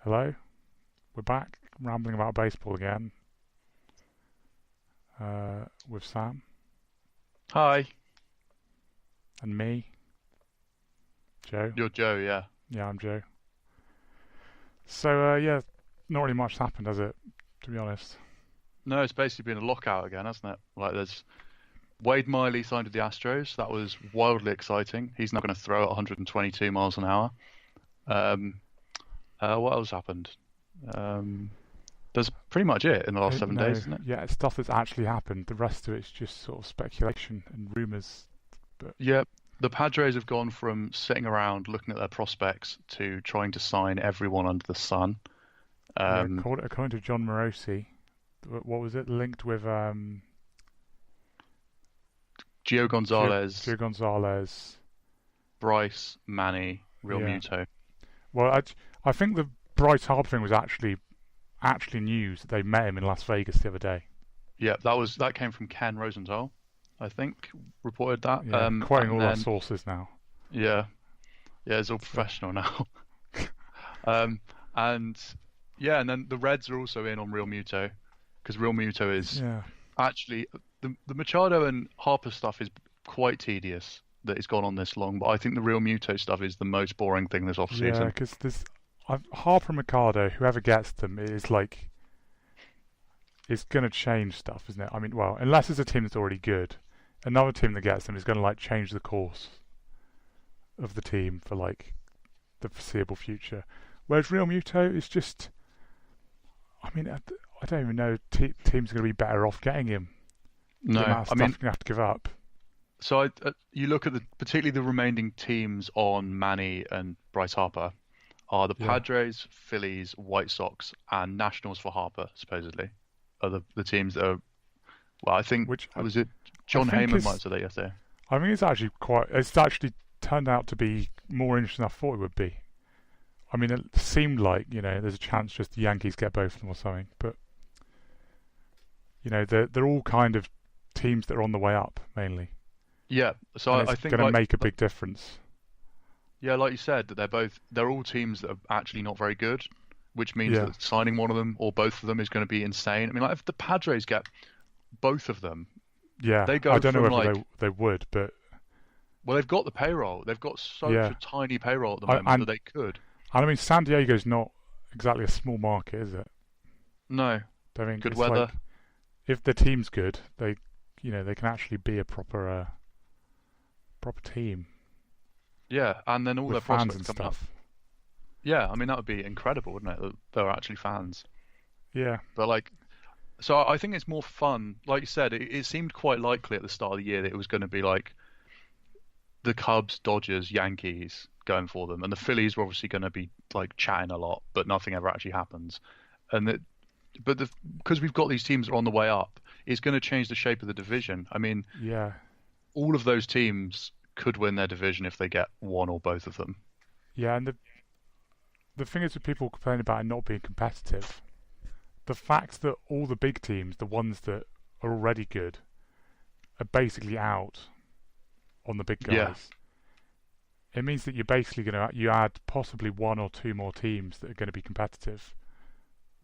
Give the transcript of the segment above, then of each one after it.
Hello, we're back rambling about baseball again with Sam Hi, and me, Joe. you're Joe, yeah. Yeah, I'm Joe. So yeah, not really much happened, has it? To be honest. No, it's basically been a lockout again, hasn't it? There's Wade Miley signed with the Astros. That was wildly exciting. He's not going to throw at 122 miles an hour. Um, what else happened? Um, that's pretty much it in the last seven No, days, isn't it? yeah, it's stuff that's actually happened. The rest of it's just sort of speculation and rumours. But Yeah, the Padres have gone from sitting around looking at their prospects to trying to sign everyone under the sun. yeah, Um, according to John Morosi, what was it linked with? Gio Gio Gonzalez, Gonzalez. Bryce, Manny, Real Yeah. Muto. Well, I think the Bryce Harper thing was actually news. They met him in Las Vegas the other day. Yeah, that came from Ken Rosenthal, I think, reported that. Yeah, quoting And all our then sources now. yeah, yeah, it's all So, professional now. Um, and yeah, and then the Reds are also in on Real Muto because Real Muto is yeah, actually the Machado and Harper stuff is quite tedious that it's gone on this long, but I think the Real Muto stuff is the most boring thing this off yeah, season. because Harper and Mercado, whoever gets them, is like it's gonna change stuff, isn't it? I mean, well, unless it's a team that's already good, another team that gets them is gonna like change the course of the team for like the foreseeable future. Whereas Real Muto is just, I mean, I don't even know. Teams are gonna be better off getting him. The No, amount of I stuff mean, you're gonna have to give up. you look at particularly the remaining teams on Manny and Bryce Harper are the Yeah, Padres, Phillies, White Sox, and Nationals for Harper, supposedly, are the teams that are. Well, I think which was it I John think Heyman might is have said that yesterday. I think it's actually turned out to be more interesting than I thought it would be. I mean, it seemed like, there's a chance just the Yankees get both of them or something, but, they're all kind of teams that are on the way up, mainly. Yeah, so And I it's think going to make a big difference. yeah, like you said, that they're all teams that are actually not very good, which means Yeah, that signing one of them or both of them is going to be insane. I mean, like if the Padres get both of them, yeah. they I go don't know from whether like, they would, but well, they've got the payroll. They've got such yeah. a tiny payroll at the I, moment that and, they could. and I mean, San Diego's not exactly a small market, is it? No, I mean, good it's like, weather. if the team's good, they can actually be a proper team Yeah, and then all with their fans prospects and coming up. stuff. Yeah, I mean that would be incredible, wouldn't it? That they're actually fans. Yeah, But like, so I think it's more fun. Like you said, it seemed quite likely at the start of the year that it was going to be like the Cubs, Dodgers, Yankees going for them, and the Phillies were obviously going to be like chatting a lot, but nothing ever actually happens. And that, because we've got these teams that are on the way up, it's going to change the shape of the division. I mean, yeah, all of those teams could win their division if they get one or both of them. yeah. And the thing is, with people complaining about it not being competitive, the fact that all the big teams, the ones that are already good, are basically out on the big Yeah, guys, it means that you're basically going to you add possibly one or two more teams that are going to be competitive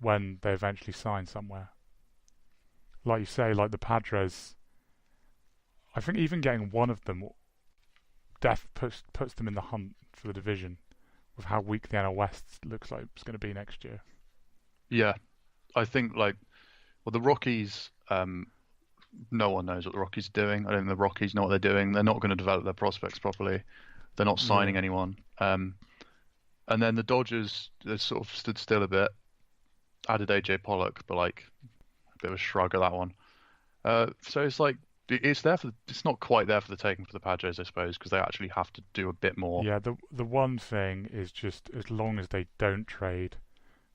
when they eventually sign somewhere. Like you say, like the Padres, I think even getting one of them puts them in the hunt for the division with how weak the NL West looks like it's going to be next year. yeah. I think like, well, the Rockies. No one knows what the Rockies are doing. I don't think the Rockies know what they're doing. They're not going to develop their prospects properly. They're not Yeah, signing anyone. And then the Dodgers, they sort of stood still a bit. Added AJ Pollock, but like a bit of a shrug at that one. So it's like it's not quite there for the taking for the Padres, I suppose, because they actually have to do a bit more. yeah. The one thing is just as long as they don't trade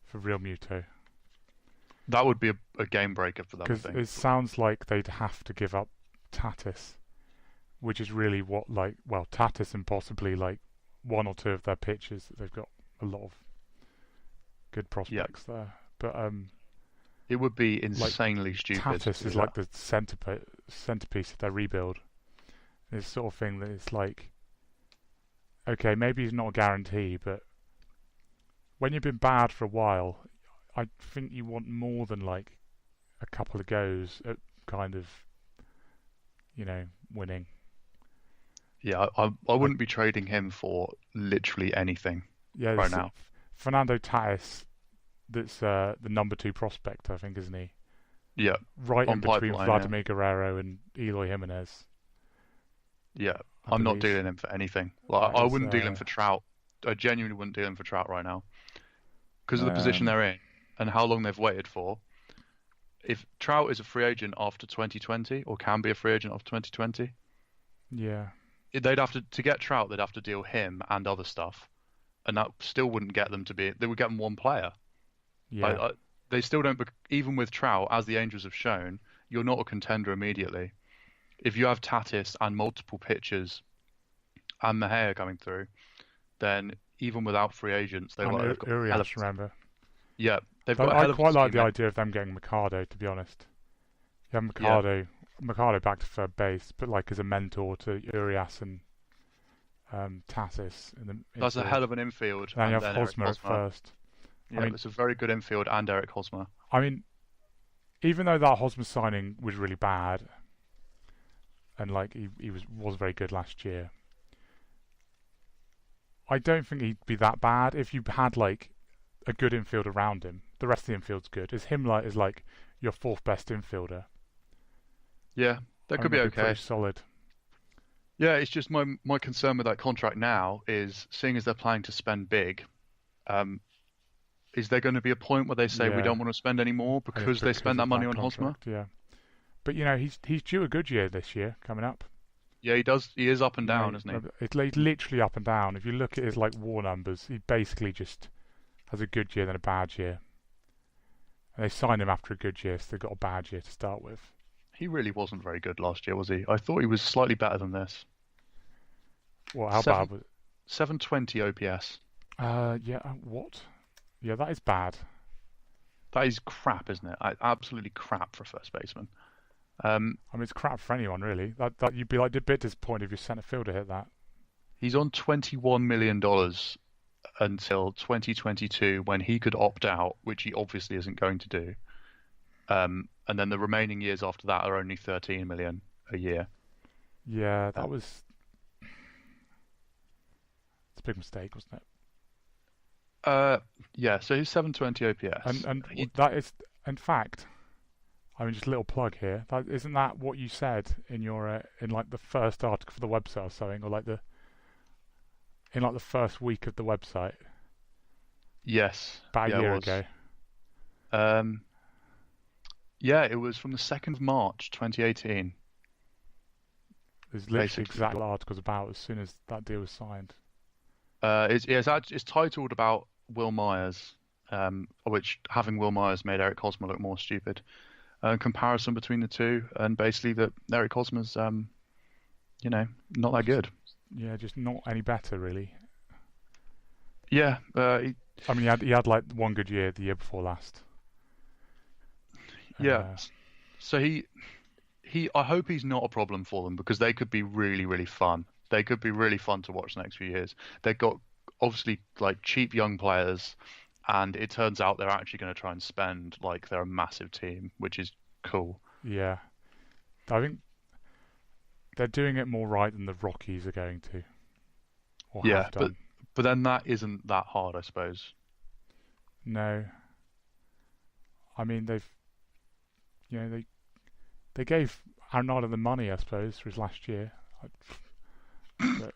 for Real Muto, That would be a game breaker for them, I because think. it sounds like they'd have to give up Tatis, which is really what Tatis and possibly like one or two of their pitchers that they've got a lot of good Yeah, prospects there. But it would be like insanely stupid to Tatis do is that. like the centerpiece of their rebuild. It's the sort of thing that it's like, okay, maybe he's not a guarantee, but when you've been bad for a while, I think you want more than like a couple of goes at kind of, winning. Yeah, I I, wouldn't be trading him for literally anything yeah, right now. Fernando Tatis, that's the number two prospect, I think, isn't he? Yeah, Right in on between pipeline. Yeah, Vladimir Guerrero and Eloy Jimenez, yeah. I I'm not believe. dealing him for anything. Like That I is, wouldn't deal him for Trout. I genuinely wouldn't deal him for Trout right now because of the position um, they're in and how long they've waited for. If Trout is a free agent after 2020 or can be a free agent after 2020, yeah, they'd have to get Trout. They'd have to deal him and other stuff, and that still wouldn't get them to be. They would get them one player. I, yeah. I, they still don't. Even with Trout, as the Angels have shown, you're not a contender immediately. If you have Tatis and multiple pitchers and Mejia coming through, then even without free agents, And they've got a hell of Urias, remember? yeah, they've So got a I hell of a quite like the team. idea of them getting Mercado, to be honest. You have Yeah, Mercado back to third base, but like as a mentor to Urias and Tatis in the that's a infield. hell of an infield, Then you and have then Eric Hosmer at Hosmer. first. I Yeah, mean, it's a very good infield, and Eric Hosmer. I mean, even though that Hosmer signing was really bad, and like he was very good last year, I don't think he'd be that bad if you had like a good infield around him. The rest of the infield's good. Is like your fourth best infielder. Yeah, that I could think be that'd be pretty okay. solid. Yeah, it's just my concern with that contract now is seeing as they're planning to spend big, um, is there going to be a point where they say we Yeah, don't want to spend any more and it's because they because spent that of money that on Hosmer? contract. Yeah, but he's due a good year this year coming up. Yeah, he does. He is up and You know, down, isn't he? it's like literally up and down. If you look at his like WAR numbers, he basically just has a good year then a bad year. And they signed him after a good year, so they got a bad year to start with. He really wasn't very good last year, was he? I thought he was slightly better than this. Well, how bad Seven was it? 720 OPS. Yeah, what? Yeah, that is bad. That is crap, isn't it? Absolutely crap for a first baseman. Um, I mean, it's crap for anyone really. That you'd be like a bit disappointed if your centre fielder hit that. he's on $21 million until 2022 when he could opt out, which he obviously isn't going to do. And then the remaining years after that are only 13 million a year. Yeah, Uh, it's a big mistake, wasn't it? uh, yeah, so he's 720 And OPS. that is, in fact, I mean, just a little plug here. Isn't that what you said in your in like the first article for the website or something, or like the in like the first week of the website Yes, about a yeah, it year was. ago? Um, yeah, it was from the 2nd of March 2018, There's literally basically. exact articles about as soon as that deal was signed. It's titled about Will Myers, which having Will Myers made Eric Hosmer look more stupid. Comparison between the two, and basically that Eric Hosmer's, not that Just good. yeah, just not any better really. Yeah, I mean, he had like one good year the year before last. yeah. Uh, So I hope he's not a problem for them because they could be really, really fun. They could be really fun to watch the next few years. They've got obviously like cheap young players, and it turns out they're actually going to try and spend like they're a massive team, which is cool. yeah, I think they're doing it more right than the Rockies are going to or Yeah, have but done. but then that isn't that hard, I suppose. No, I mean they gave Arnaldo the money, I suppose, for his last year, but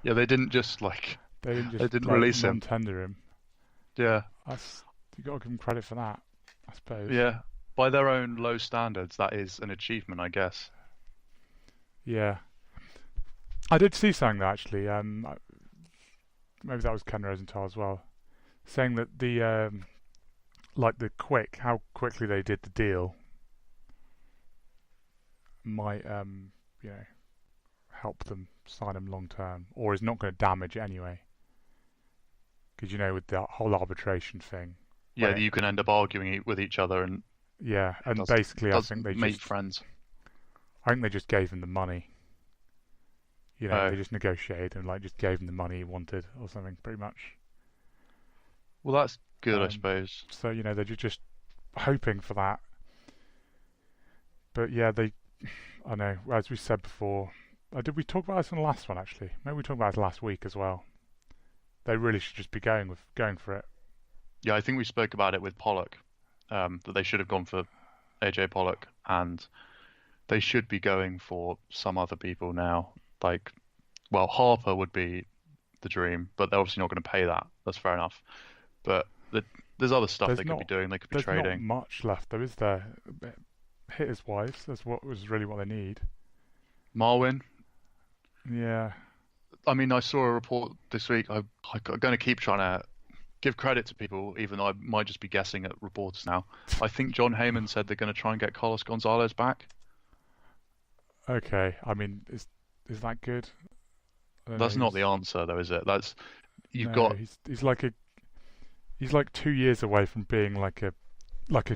Yeah, they didn't just like they didn't they just didn't like release him. non-tender him. Yeah, That's you got to give him credit for that, I suppose. yeah. By their own low standards, that is an achievement, I guess. Yeah, I did see something that actually. Maybe that was Ken Rosenthal as well, saying that the like how quickly they did the deal might help them sign him long term, or is not going to damage it anyway. Because with the whole arbitration thing, when Yeah, you can end up arguing with each other, and yeah, it and does basically does make friends. I think they just gave him the money. Oh, They just negotiated and like just gave him the money he wanted or something, pretty much. Well, that's good, I Um, suppose. so they're just hoping for that. But yeah, I know, as we said before, did we talk about this in the last one actually? Maybe we talked about it last week as well. They really should just be going for it. Yeah, I think we spoke about it with Pollock, that they should have gone for AJ Pollock, and they should be going for some other people now. Like, well, Harper would be the dream, but they're obviously not going to pay that. That's fair enough. But there's other stuff There's they could be not doing. They could be there's not trading. much left though, is there? Hitters wise, that's what was really what they need. Marwin, Yeah, I mean, I saw a report this week. I'm going to keep trying to give credit to people, even though I might just be guessing at reports now. I think John Heyman said they're going to try and get Carlos Gonzalez back. okay. I mean, is that good? I don't know. That's not the answer, though, is it? That's you've No, got he's like 2 years away from being like a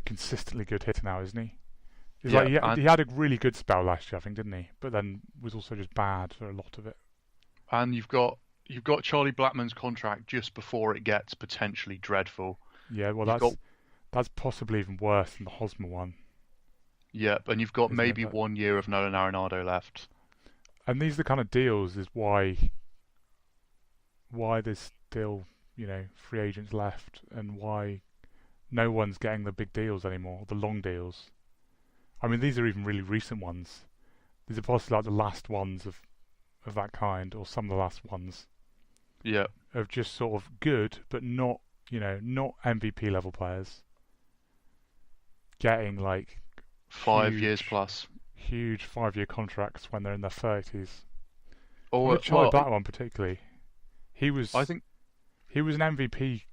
consistently good hitter now, isn't he? He's yeah, like and he had a really good spell last year, I think, didn't he? But then was also just bad for a lot of it. and you've got Charlie Blackman's contract just before it gets potentially dreadful. Yeah, well, You've got that's possibly even worse than the Hosmer one, yeah, and you've got isn't it? maybe 1 year of Nolan Arenado left. And these are the kind of deals is why there's still free agents left, and why no one's getting the big deals anymore, the long deals. I mean, these are even really recent ones. These are possibly like the last ones of that kind, or some of the last ones Yeah, of just sort of good, but not not MVP level players getting like 5 years huge, plus. huge 5-year contracts when they're in their 30s. Or With Charlie well, Blackmon particularly, he I was think he was an MVP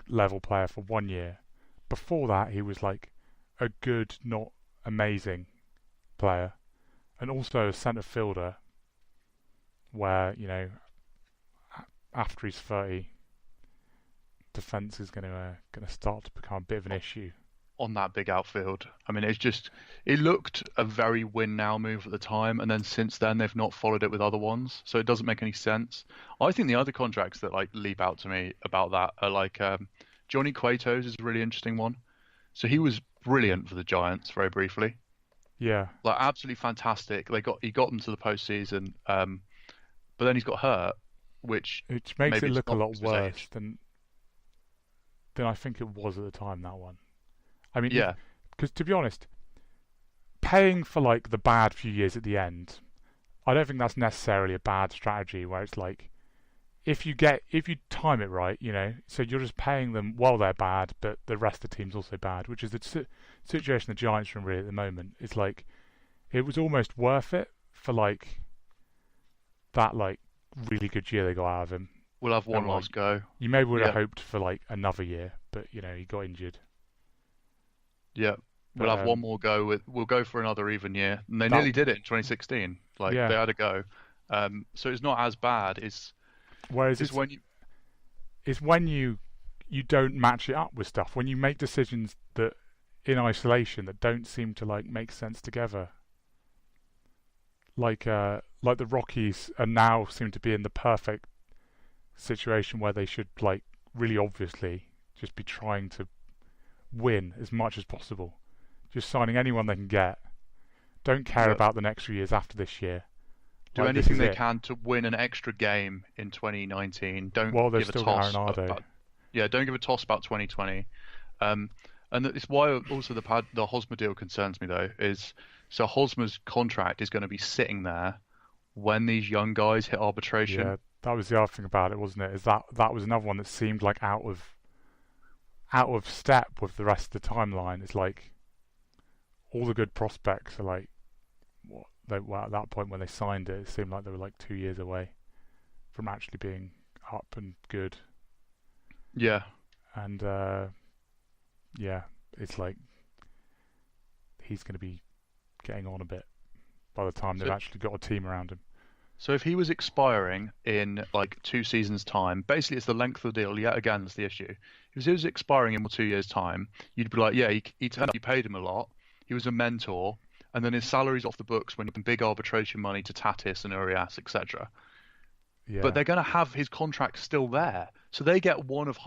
level player for 1 year. Before that, he was like a good, not amazing player, and also a centre fielder. Where after he's 30, defence is going to start to become a bit of an issue. on that big outfield. I mean, it looked a very win now move at the time, and then since then they've not followed it with other ones, so it doesn't make any sense. I think the other contracts that like leap out to me about that are like Johnny Cueto's is a really interesting one. So he was brilliant for the Giants very briefly, Yeah, like absolutely fantastic. He got them to the postseason, but then he's got hurt, which it makes maybe it it's look a not lot because of his worse age. than I think it was at the time. That one. I mean, Yeah, because to be honest, paying for like the bad few years at the end, I don't think that's necessarily a bad strategy. Where it's like if you time it right, so you're just paying them while they're bad, but the rest of the team's also bad, which is the situation the Giants are in really at the moment. It's like it was almost worth it for like that like really good year they got out of him, we'll have one and like last go. you maybe would have Yeah, hoped for like another year, but he got injured. yeah. But We'll have one more go we'll go for another even year. And they that nearly did it in 2016. Like yeah. they had a go. So it's not as bad. Whereas It's when you it's when you don't match it up with stuff, when you make decisions that in isolation that don't seem to like make sense together. Like the Rockies are now seem to be in the perfect situation where they should like really obviously just be trying to win as much as possible. Just signing anyone they can get. Don't care yeah, about the next few years after this year. do Like this anything is they it. can to win an extra game in 2019. Don't Well, they've give a still got toss Arenado. about yeah, don't give a toss about 2020. Um, and it's why also the Hosmer deal concerns me though is so Hosmer's contract is going to be sitting there when these young guys hit arbitration. Yeah, that was the other thing about it, wasn't it? Is that was another one that seemed like out of step with the rest of the timeline. It's like all the good prospects are like what they were at that point when they signed it. It seemed like they were like 2 years away from actually being up and good. Yeah, And yeah, it's like he's going to be getting on a bit by the time they've so actually got a team around him. So if he was expiring in like 2 seasons' time, basically it's the length of the deal. Yet again, that's the issue. If he was expiring in 2 years' time, you'd be like, yeah, he turned up, you paid him a lot. He was a mentor, and then his salary's off the books when you can big arbitration money to Tatis and Urias, etc. But Yeah, they're going to have his contract still there, so they get one of